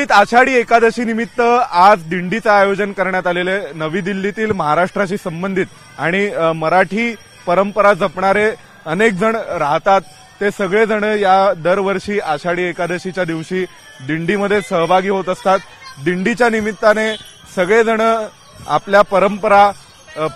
दिल्लीत आषाढी एकादशी निमित्त आज दिंडीचं आयोजन करण्यात आलेले नवी दिल्लीतील महाराष्ट्राशी संबंधित आणि मराठी परंपरा जपणारे अनेक जण राहतात। ते सगळेजण या दरवर्षी आषाढी एकादशीच्या दिवशी दिंडीमध्ये सहभागी होत असतात। दिंडीच्या निमित्ताने सगळेजण आपल्या परंपरा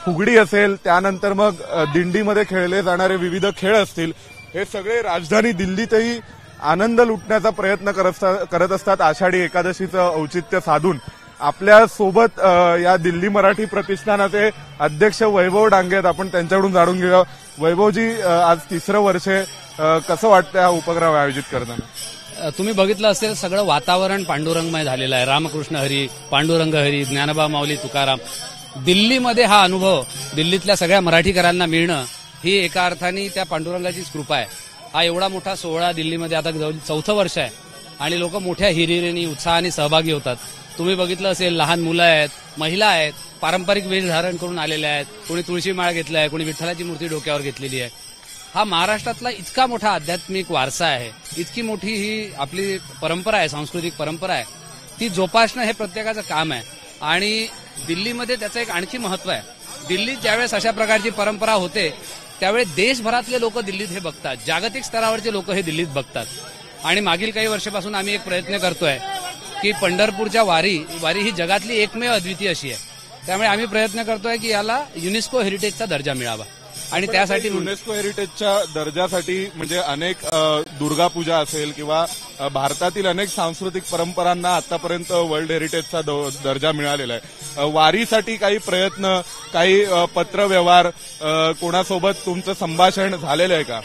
फुगडी असेल, त्यानंतर मग दिंडीमध्ये खेळले जाणारे विविध खेळ असतील, हे सगळे राजधानी दिल्लीतही आनंद लुटण्याचा प्रयत्न करत असतात। आषाढी एकादशीचं औचित्य साधून आपल्या सोबत या दिल्ली मराठी प्रतिष्ठानाचे अध्यक्ष वैभव डांगे आहेत। आपण त्यांच्याकडून जाणून घेऊया। वैभवजी, आज तिसरं वर्ष कसं वाटतं हा उपक्रम आयोजित करताना? तुम्ही बघितलं असेल, सगळं वातावरण पांडुरंगमय झालेलं आहे। रामकृष्ण हरी, पांडुरंग हरी, ज्ञानोबा माऊली, तुकाराम। दिल्लीमध्ये हा अनुभव दिल्लीतल्या सगळ्या मराठीकरांना मिळणं ही एका अर्थाने त्या पांडुरंगाचीच कृपा आहे। हा एवढा मोठा सोहळा दिल्लीमध्ये आता चौथं वर्ष आहे आणि लोक मोठ्या हिरिरीने उत्साहाने सहभागी होतात। तुम्ही बघितलं असेल, लहान मुलं आहेत, महिला आहेत, पारंपरिक वेश धारण करून आलेल्या आहेत, कोणी तुळशी माळ घेतला आहे, कोणी विठ्ठलाची मूर्ती डोक्यावर घेतलेली आहे। हा महाराष्ट्रातला इतका मोठा आध्यात्मिक वारसा आहे, इतकी मोठी ही आपली परंपरा आहे, सांस्कृतिक परंपरा आहे, ती जोपासणं हे प्रत्येकाचं काम आहे। आणि दिल्लीमध्ये त्याचं एक आणखी महत्व आहे। दिल्लीत ज्यावेळेस अशा प्रकारची परंपरा होते त्यावेळी देशभरातले लोक दिल्लीत हे बघतात, जागतिक स्तरावरचे लोक हे दिल्लीत बघतात। आणि मागील काही वर्षापासून आम्ही एक प्रयत्न करतोय की पंढरपूरच्या वारी ही जगातली एकमेव अद्वितीय अशी आहे। त्यामुळे आम्ही प्रयत्न करतोय की याला युनेस्को हेरिटेजचा दर्जा मिळावा। आणि त्यासाठी युनेस्को हेरिटेजच्या दर्जासाठी म्हणजे अनेक दुर्गा पूजा असेल किंवा भारतातील अनेक सांस्कृतिक परंपरांना आतापर्यंत वर्ल्ड हेरिटेजचा दर्जा मिळालेला आहे। वारीसाठी काही प्रयत्न, काही पत्रव्यवहार, कोणासोबत तुमचं संभाषण झालेलं आहे का?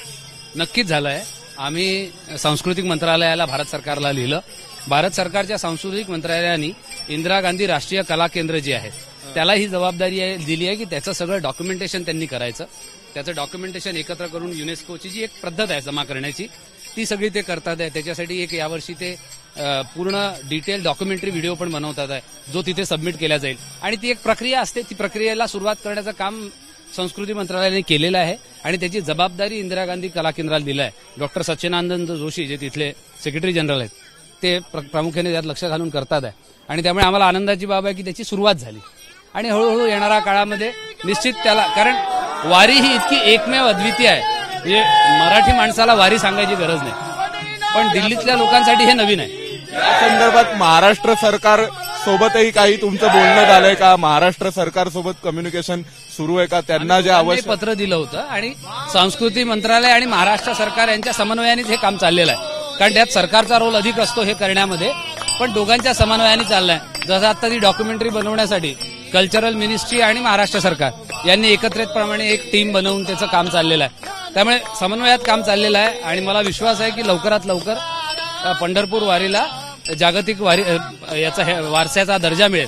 नक्कीच झालंय। आम्ही सांस्कृतिक मंत्रालयाला, भारत सरकारला लिहिलं। भारत सरकारच्या सांस्कृतिक मंत्रालयाने इंदिरा गांधी राष्ट्रीय कला केंद्र जे आहे त्याला ही जबाबदारी दिली आहे की त्याचं सगळं डॉक्युमेंटेशन त्यांनी करायचं। त्याचं डॉक्युमेंटेशन एकत्र करून युनेस्कोची जी एक पद्धत आहे जमा करण्याची, ती सगळी ते करतात आहे। त्याच्यासाठी एक यावर्षी ते पूर्ण डिटेल डॉक्युमेंटरी व्हिडिओ पण बनवतात आहे, जो तिथे सबमिट केला जाईल। आणि ती एक प्रक्रिया असते, ती प्रक्रियेला सुरुवात करण्याचं काम संस्कृती मंत्रालयाने केलेलं आहे आणि त्याची जबाबदारी इंदिरा गांधी कला केंद्राला दिली आहे। डॉक्टर सच्चिदानंद जोशी जे तिथले सेक्रेटरी जनरल आहेत ते प्रामुख्याने त्यात लक्ष घालून करतात आहे। आणि त्यामुळे आम्हाला आनंदाची बाब आहे की त्याची सुरुवात झाली आणि हळूहळू येणाऱ्या काळामध्ये निश्चित त्याला, कारण वारी ही इतकी एकमेव अद्वितीय आहे, म्हणजे मराठी माणसाला वारी सांगायची गरज नाही, पण दिल्लीतल्या लोकांसाठी हे नवीन आहे। या संदर्भात महाराष्ट्र सरकार सोबतही काही तुमचं बोलणं झालंय का? महाराष्ट्र सरकार सोबत कम्युनिकेशन सुरू आहे का? त्यांना जे आवश्यक पत्र दिलं होतं आणि संस्कृती मंत्रालय आणि महाराष्ट्र सरकार यांच्या समन्वयानेच हे काम चाललेलं आहे। कारण त्यात सरकारचा रोल अधिक असतो हे करण्यामध्ये, पण दोघांच्या समन्वयाने चाललाय। जसं आता ती डॉक्युमेंटरी बनवण्यासाठी कल्चरल मिनिस्ट्री आणि महाराष्ट्र सरकार यांनी एकत्रितप्रमाणे एक टीम बनवून त्याचं काम चाललेलं आहे। त्यामुळे समन्वयात काम चाललेलं आहे आणि मला विश्वास आहे की लवकरात लवकर पंढरपूर वारीला जागतिक वारी याचा वारशाचा दर्जा मिळेल।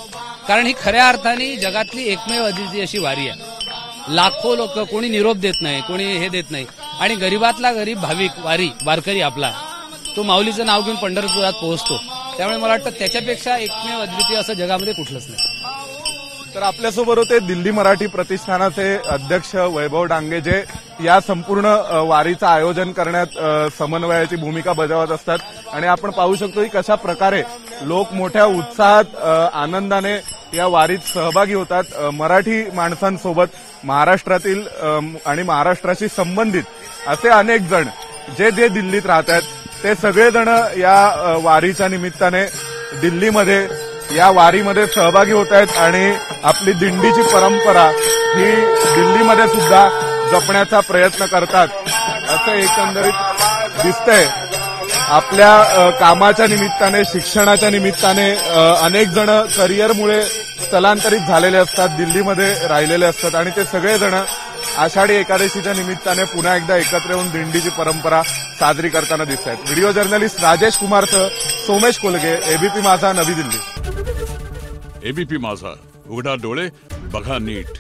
कारण ही खऱ्या अर्थाने जगातली एकमेव अद्वितीय अशी वारी आहे। लाखो लोक, कोणी निरोप देत नाही, कोणी हे देत नाही, आणि गरीबातला गरीब भाविक वारकरी आपला तो माऊलीचं नाव घेऊन पंढरपुरात पोहोचतो। त्यामुळे मला वाटतं त्याच्यापेक्षा एकमेव अद्वितीय असं जगामध्ये कुठलंच नाही। तर आपल्यासोबत होते दिल्ली मराठी प्रतिष्ठानाचे अध्यक्ष वैभव डांगे, जे या संपूर्ण वारीचं आयोजन करण्यात समन्वयाची भूमिका बजावत असतात। आणि आपण पाहू शकतो की कशा प्रकारे लोक मोठ्या उत्साहात, आनंदाने या वारीत सहभागी होतात। मराठी माणसांसोबत महाराष्ट्रातील आणि महाराष्ट्राशी संबंधित असे अनेक जण जे दिल्लीत राहत आहेत, ते सगळेजण या वारीच्या निमित्ताने दिल्लीमध्ये या वारीमध्ये सहभागी होत आहेत आणि आपली दिंडीची परंपरा ही दिल्लीमध्ये सुद्धा जपण्याचा प्रयत्न करतात असं एकंदरीत दिसतंय। आपल्या कामाच्या निमित्ताने, शिक्षणाच्या निमित्ताने अनेक जण करिअरमुळे स्थलांतरित झालेले असतात, दिल्लीमध्ये राहिलेले असतात आणि ते सगळेजण आषाढी एकादशीच्या निमित्ताने पुन्हा एकदा एकत्र येऊन दिंडीची परंपरा साजरी करताना दिसत आहेत। व्हिडिओ जर्नलिस्ट राजेश कुमारसह सोमेश कोलगे, एबीपी माझा, नवी दिल्ली। एबीपी माझा, उघडा डोळे बघा नीट।